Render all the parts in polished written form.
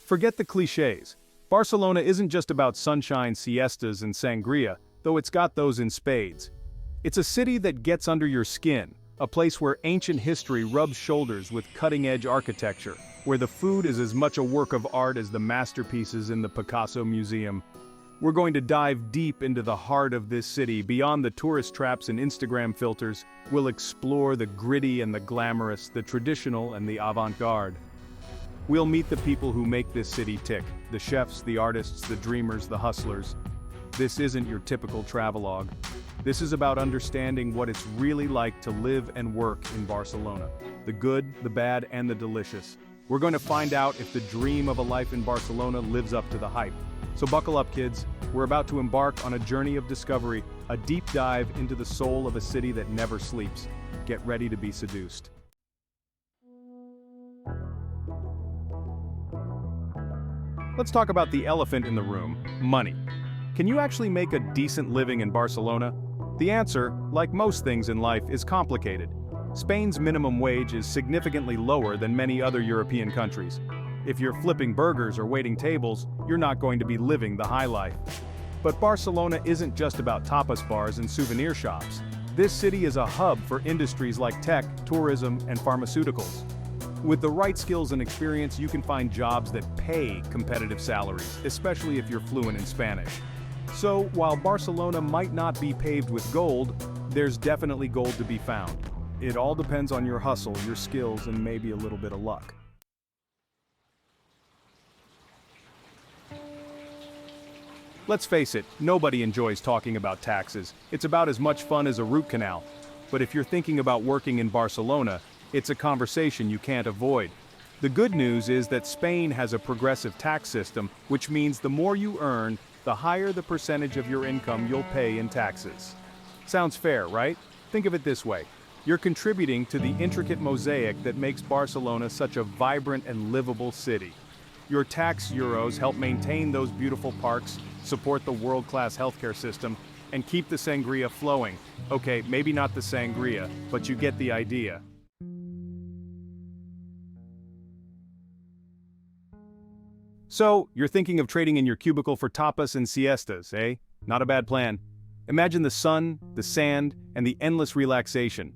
Forget the cliches. Barcelona isn't just about sunshine, siestas, and sangria, though it's got those in spades. It's a city that gets under your skin, a place where ancient history rubs shoulders with cutting-edge architecture, where the food is as much a work of art as the masterpieces in the Picasso Museum. We're going to dive deep into the heart of this city, beyond the tourist traps and Instagram filters. We'll explore the gritty and the glamorous, the traditional and the avant-garde. We'll meet the people who make this city tick, the chefs, the artists, the dreamers, the hustlers. This isn't your typical travelogue. This is about understanding what it's really like to live and work in Barcelona. The good, the bad, and the delicious. We're going to find out if the dream of a life in Barcelona lives up to the hype. So buckle up, kids. We're about to embark on a journey of discovery, a deep dive into the soul of a city that never sleeps. Get ready to be seduced. Let's talk about the elephant in the room, money. Can you actually make a decent living in Barcelona? The answer, like most things in life, is complicated. Spain's minimum wage is significantly lower than many other European countries. If you're flipping burgers or waiting tables, you're not going to be living the high life. But Barcelona isn't just about tapas bars and souvenir shops. This city is a hub for industries like tech, tourism, and pharmaceuticals. With the right skills and experience, you can find jobs that pay competitive salaries, especially if you're fluent in Spanish. So, while Barcelona might not be paved with gold, there's definitely gold to be found. It all depends on your hustle, your skills, and maybe a little bit of luck. Let's face it, nobody enjoys talking about taxes. It's about as much fun as a root canal. But if you're thinking about working in Barcelona, it's a conversation you can't avoid. The good news is that Spain has a progressive tax system, which means the more you earn, the higher the percentage of your income you'll pay in taxes. Sounds fair, right? Think of it this way. You're contributing to the intricate mosaic that makes Barcelona such a vibrant and livable city. Your tax euros help maintain those beautiful parks, support the world-class healthcare system, and keep the sangria flowing. Okay, maybe not the sangria, but you get the idea. So, you're thinking of trading in your cubicle for tapas and siestas, eh? Not a bad plan. Imagine the sun, the sand, and the endless relaxation.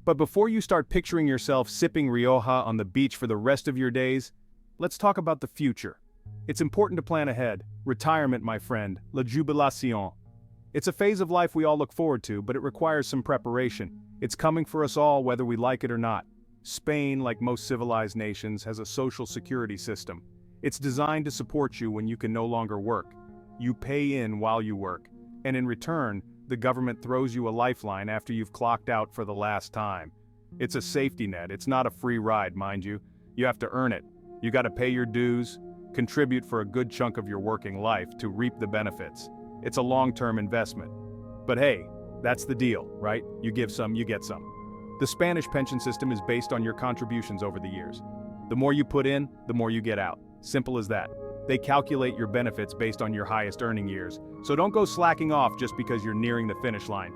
But before you start picturing yourself sipping Rioja on the beach for the rest of your days, let's talk about the future. It's important to plan ahead. Retirement, my friend, la jubilación. It's a phase of life we all look forward to, but it requires some preparation. It's coming for us all whether we like it or not. Spain, like most civilized nations, has a social security system. It's designed to support you when you can no longer work. You pay in while you work, and in return, the government throws you a lifeline after you've clocked out for the last time. It's a safety net, it's not a free ride, mind you. You have to earn it. You gotta pay your dues, contribute for a good chunk of your working life to reap the benefits. It's a long-term investment. But hey, that's the deal, right? You give some, you get some. The Spanish pension system is based on your contributions over the years. The more you put in, the more you get out. Simple as that. They calculate your benefits based on your highest earning years, so don't go slacking off just because you're nearing the finish line.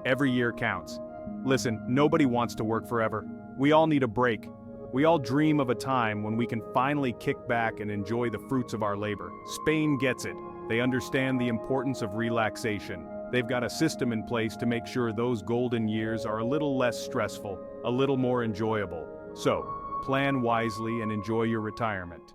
Every year counts. Listen, nobody wants to work forever. We all need a break. We all dream of a time when we can finally kick back and enjoy the fruits of our labor. Spain gets it. They understand the importance of relaxation. They've got a system in place to make sure those golden years are a little less stressful, a little more enjoyable. So, plan wisely and enjoy your retirement.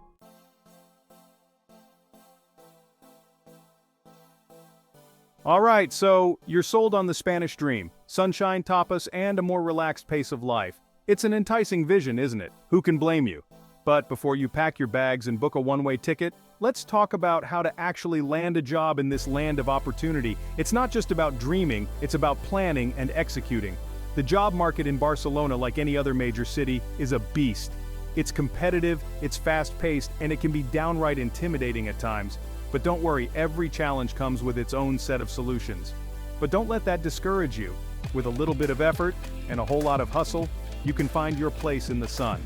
Alright, so you're sold on the Spanish dream. Sunshine, tapas, and a more relaxed pace of life. It's an enticing vision, isn't it? Who can blame you? But before you pack your bags and book a one-way ticket, let's talk about how to actually land a job in this land of opportunity. It's not just about dreaming, it's about planning and executing. The job market in Barcelona, like any other major city, is a beast. It's competitive, it's fast-paced, and it can be downright intimidating at times. But don't worry, every challenge comes with its own set of solutions. But don't let that discourage you. With a little bit of effort and a whole lot of hustle, you can find your place in the sun.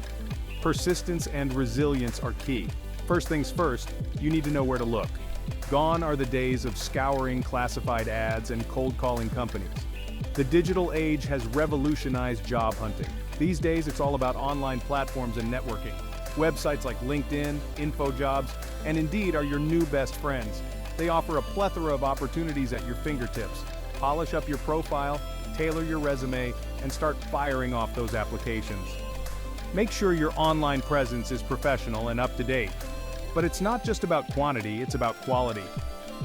Persistence and resilience are key. First things first, you need to know where to look. Gone are the days of scouring classified ads and cold calling companies. The digital age has revolutionized job hunting. These days, it's all about online platforms and networking. Websites like LinkedIn, InfoJobs, and Indeed are your new best friends. They offer a plethora of opportunities at your fingertips. Polish up your profile, tailor your resume, and start firing off those applications. Make sure your online presence is professional and up to date. But it's not just about quantity, it's about quality.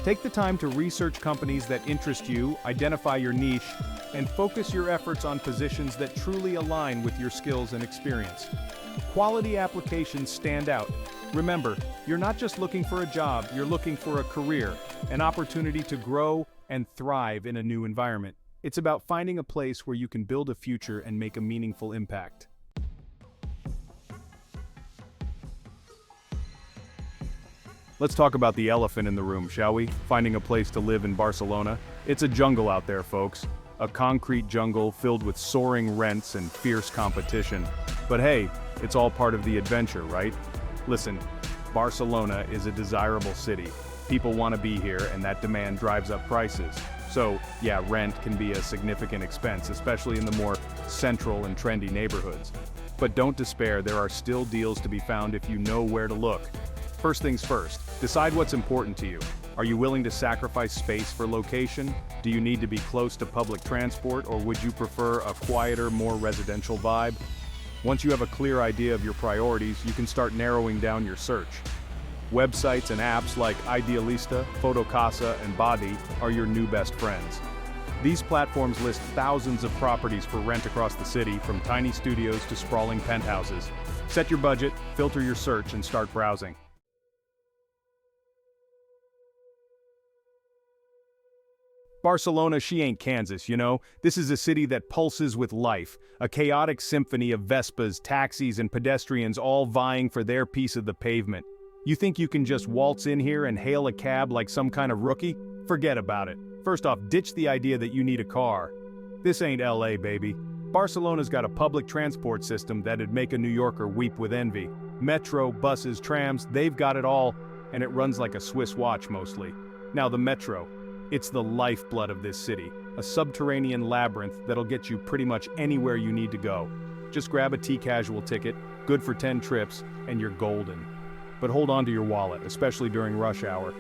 Take the time to research companies that interest you, identify your niche, and focus your efforts on positions that truly align with your skills and experience. Quality applications stand out. Remember, you're not just looking for a job, you're looking for a career, an opportunity to grow and thrive in a new environment. It's about finding a place where you can build a future and make a meaningful impact. Let's talk about the elephant in the room, shall we? Finding a place to live in Barcelona. It's a jungle out there, folks. A concrete jungle filled with soaring rents and fierce competition. But hey, it's all part of the adventure, right? Listen, Barcelona is a desirable city. People want to be here, and that demand drives up prices. So, yeah, rent can be a significant expense, especially in the more central and trendy neighborhoods. But don't despair, there are still deals to be found if you know where to look. First things first, decide what's important to you. Are you willing to sacrifice space for location? Do you need to be close to public transport, or would you prefer a quieter, more residential vibe? Once you have a clear idea of your priorities, you can start narrowing down your search. Websites and apps like Idealista, Fotocasa, and Body are your new best friends. These platforms list thousands of properties for rent across the city, from tiny studios to sprawling penthouses. Set your budget, filter your search, and start browsing. Barcelona, she ain't Kansas, you know? This is a city that pulses with life, a chaotic symphony of Vespas, taxis, and pedestrians all vying for their piece of the pavement. You think you can just waltz in here and hail a cab like some kind of rookie? Forget about it. First off, ditch the idea that you need a car. This ain't LA, baby. Barcelona's got a public transport system that'd make a New Yorker weep with envy. Metro, buses, trams, they've got it all, and it runs like a Swiss watch mostly. Now the metro. It's the lifeblood of this city, a subterranean labyrinth that'll get you pretty much anywhere you need to go. Just grab a T-Casual ticket, good for 10 trips, and you're golden. But hold on to your wallet, especially during rush hour.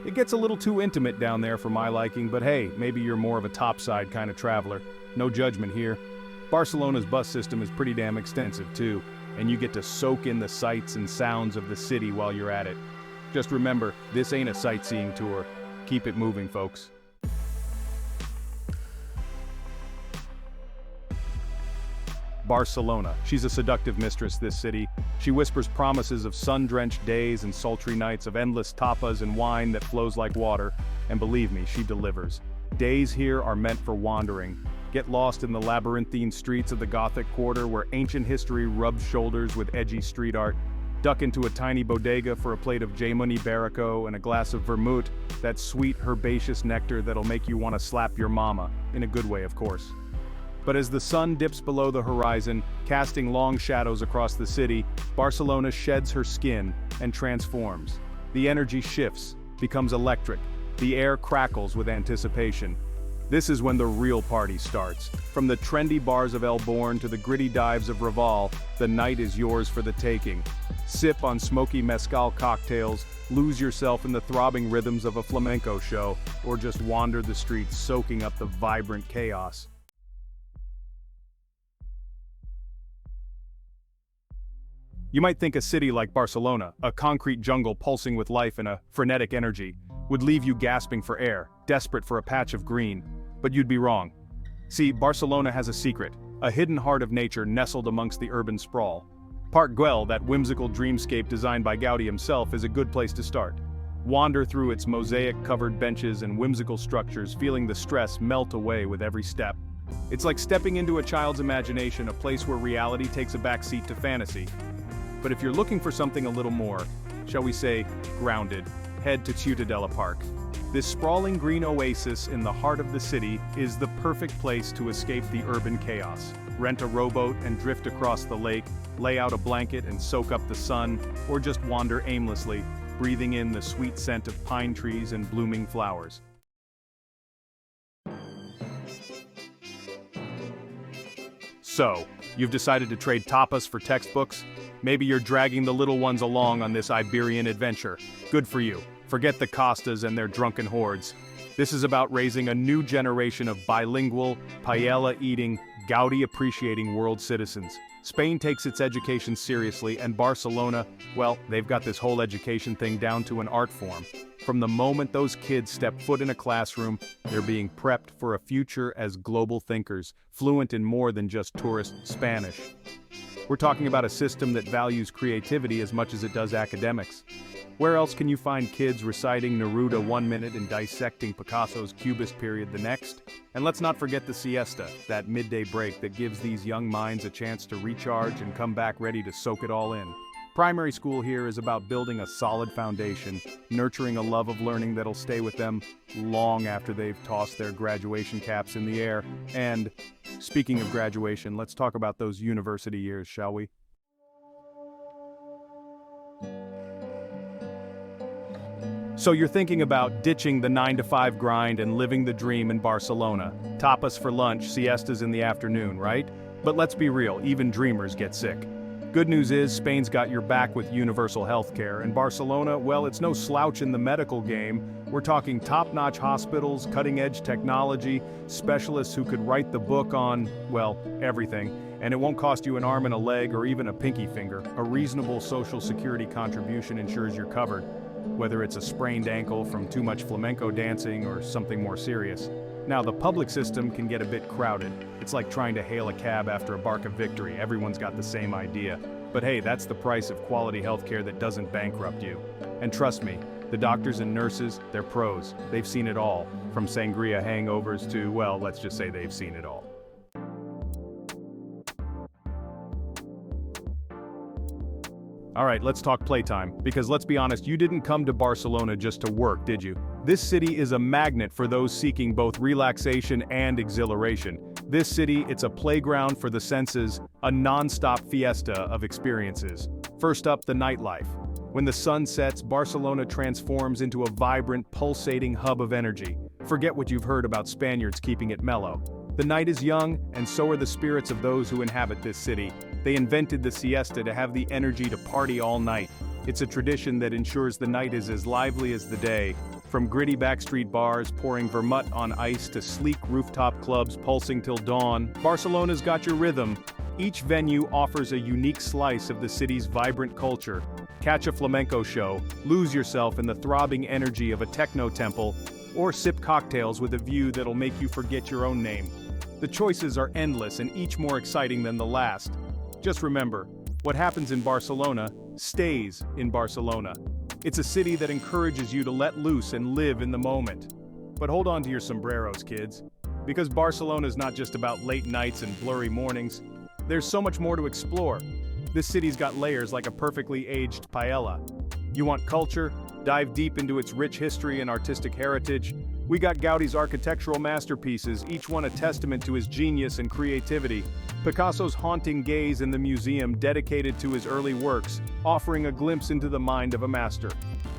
It gets a little too intimate down there for my liking, but hey, maybe you're more of a topside kind of traveler. No judgment here. Barcelona's bus system is pretty damn extensive too, and you get to soak in the sights and sounds of the city while you're at it. Just remember, this ain't a sightseeing tour. Keep it moving, folks. Barcelona. She's a seductive mistress, this city. She whispers promises of sun-drenched days and sultry nights, of endless tapas and wine that flows like water. And believe me, she delivers. Days here are meant for wandering. Get lost in the labyrinthine streets of the Gothic Quarter, where ancient history rubs shoulders with edgy street art. Duck into a tiny bodega for a plate of Jamoni Barraco and a glass of vermouth, that sweet, herbaceous nectar that'll make you want to slap your mama, in a good way, of course. But as the sun dips below the horizon, casting long shadows across the city, Barcelona sheds her skin and transforms. The energy shifts, becomes electric. The air crackles with anticipation. This is when the real party starts. From the trendy bars of El Born to the gritty dives of Raval, the night is yours for the taking. Sip on smoky mezcal cocktails, lose yourself in the throbbing rhythms of a flamenco show, or just wander the streets soaking up the vibrant chaos. You might think a city like Barcelona, a concrete jungle pulsing with life and a frenetic energy, would leave you gasping for air, desperate for a patch of green. But you'd be wrong. See, Barcelona has a secret, a hidden heart of nature nestled amongst the urban sprawl. Park Güell, that whimsical dreamscape designed by Gaudi himself, is a good place to start. Wander through its mosaic-covered benches and whimsical structures, feeling the stress melt away with every step. It's like stepping into a child's imagination, a place where reality takes a backseat to fantasy. But if you're looking for something a little more, shall we say, grounded, head to Ciutadella Park. This sprawling green oasis in the heart of the city is the perfect place to escape the urban chaos. Rent a rowboat and drift across the lake, lay out a blanket and soak up the sun, or just wander aimlessly, breathing in the sweet scent of pine trees and blooming flowers. So, You've decided to trade tapas for textbooks? Maybe you're dragging the little ones along on this Iberian adventure. Good for you. Forget the Costas and their drunken hordes. This is about raising a new generation of bilingual, paella-eating, Gaudi-appreciating world citizens. Spain takes its education seriously, and Barcelona, well, they've got this whole education thing down to an art form. From the moment those kids step foot in a classroom, they're being prepped for a future as global thinkers, fluent in more than just tourist Spanish. We're talking about a system that values creativity as much as it does academics. Where else can you find kids reciting Neruda 1 minute and dissecting Picasso's Cubist period the next? And let's not forget the siesta, that midday break that gives these young minds a chance to recharge and come back ready to soak it all in. Primary school here is about building a solid foundation, nurturing a love of learning that'll stay with them long after they've tossed their graduation caps in the air. And, speaking of graduation, let's talk about those university years, shall we? So you're thinking about ditching the 9-to-5 grind and living the dream in Barcelona. Tapas for lunch, siestas in the afternoon, right? But let's be real, even dreamers get sick. Good news is, Spain's got your back with universal healthcare, and Barcelona, well, it's no slouch in the medical game. We're talking top-notch hospitals, cutting-edge technology, specialists who could write the book on, well, everything. And it won't cost you an arm and a leg or even a pinky finger. A reasonable social security contribution ensures you're covered, whether it's a sprained ankle from too much flamenco dancing or something more serious. Now, the public system can get a bit crowded. It's like trying to hail a cab after a bark of victory. Everyone's got the same idea. But hey, that's the price of quality healthcare that doesn't bankrupt you. And trust me, the doctors and nurses, they're pros. They've seen it all, from sangria hangovers to, well, let's just say they've seen it all. Alright, let's talk playtime, because let's be honest, you didn't come to Barcelona just to work, did you? This city is a magnet for those seeking both relaxation and exhilaration. This city, it's a playground for the senses, a non-stop fiesta of experiences. First up, the nightlife. When the sun sets, Barcelona transforms into a vibrant, pulsating hub of energy. Forget what you've heard about Spaniards keeping it mellow. The night is young, and so are the spirits of those who inhabit this city. They invented the siesta to have the energy to party all night. It's a tradition that ensures the night is as lively as the day. From gritty backstreet bars pouring vermouth on ice to sleek rooftop clubs pulsing till dawn, Barcelona's got your rhythm. Each venue offers a unique slice of the city's vibrant culture. Catch a flamenco show, lose yourself in the throbbing energy of a techno temple, or sip cocktails with a view that'll make you forget your own name. The choices are endless and each more exciting than the last. Just remember, what happens in Barcelona stays in Barcelona. It's a city that encourages you to let loose and live in the moment. But hold on to your sombreros, kids. Because Barcelona is not just about late nights and blurry mornings. There's so much more to explore. This city's got layers like a perfectly aged paella. You want culture? Dive deep into its rich history and artistic heritage. We got Gaudi's architectural masterpieces, each one a testament to his genius and creativity. Picasso's haunting gaze in the museum dedicated to his early works, offering a glimpse into the mind of a master.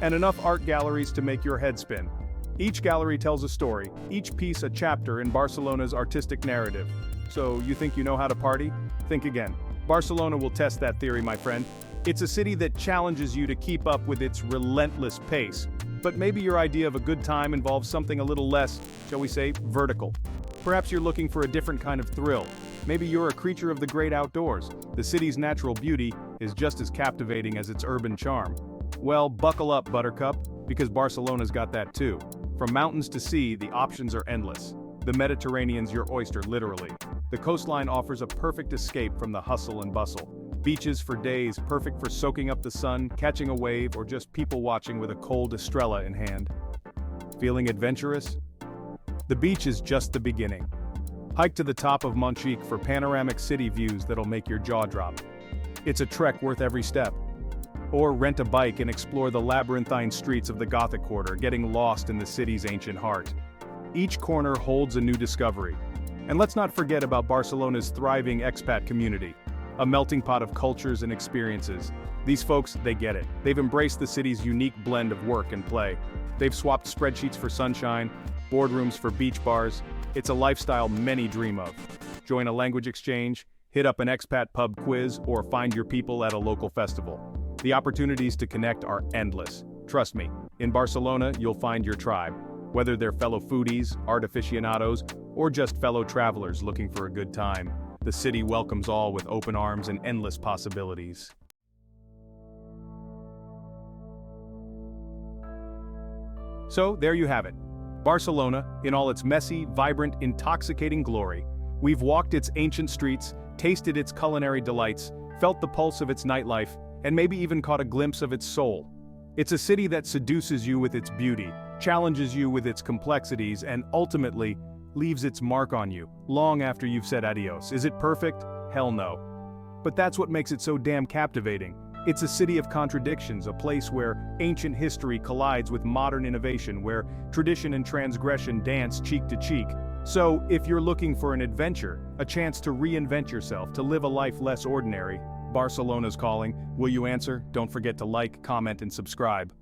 And enough art galleries to make your head spin. Each gallery tells a story, each piece a chapter in Barcelona's artistic narrative. So, you think you know how to party? Think again. Barcelona will test that theory, my friend. It's a city that challenges you to keep up with its relentless pace. But maybe your idea of a good time involves something a little less, shall we say, vertical. Perhaps you're looking for a different kind of thrill. Maybe you're a creature of the great outdoors. The city's natural beauty is just as captivating as its urban charm. Well, buckle up, Buttercup, because Barcelona's got that too. From mountains to sea, the options are endless. The Mediterranean's your oyster, literally. The coastline offers a perfect escape from the hustle and bustle. Beaches for days, perfect for soaking up the sun, catching a wave, or just people watching with a cold Estrella in hand. Feeling adventurous? The beach is just the beginning. Hike to the top of Montjuic for panoramic city views that'll make your jaw drop. It's a trek worth every step. Or rent a bike and explore the labyrinthine streets of the Gothic Quarter, getting lost in the city's ancient heart. Each corner holds a new discovery. And let's not forget about Barcelona's thriving expat community. A melting pot of cultures and experiences. These folks, they get it. They've embraced the city's unique blend of work and play. They've swapped spreadsheets for sunshine, boardrooms for beach bars. It's a lifestyle many dream of. Join a language exchange, hit up an expat pub quiz, or find your people at a local festival. The opportunities to connect are endless. Trust me, in Barcelona you'll find your tribe, whether they're fellow foodies, art aficionados, or just fellow travelers looking for a good time. The city welcomes all with open arms and endless possibilities. So, there you have it. Barcelona, in all its messy, vibrant, intoxicating glory. We've walked its ancient streets, tasted its culinary delights, felt the pulse of its nightlife, and maybe even caught a glimpse of its soul. It's a city that seduces you with its beauty, challenges you with its complexities, and ultimately, leaves its mark on you, long after you've said adios. Is it perfect? Hell no. But that's what makes it so damn captivating. It's a city of contradictions, a place where ancient history collides with modern innovation, where tradition and transgression dance cheek to cheek. So, if you're looking for an adventure, a chance to reinvent yourself, to live a life less ordinary, Barcelona's calling. Will you answer? Don't forget to like, comment, and subscribe.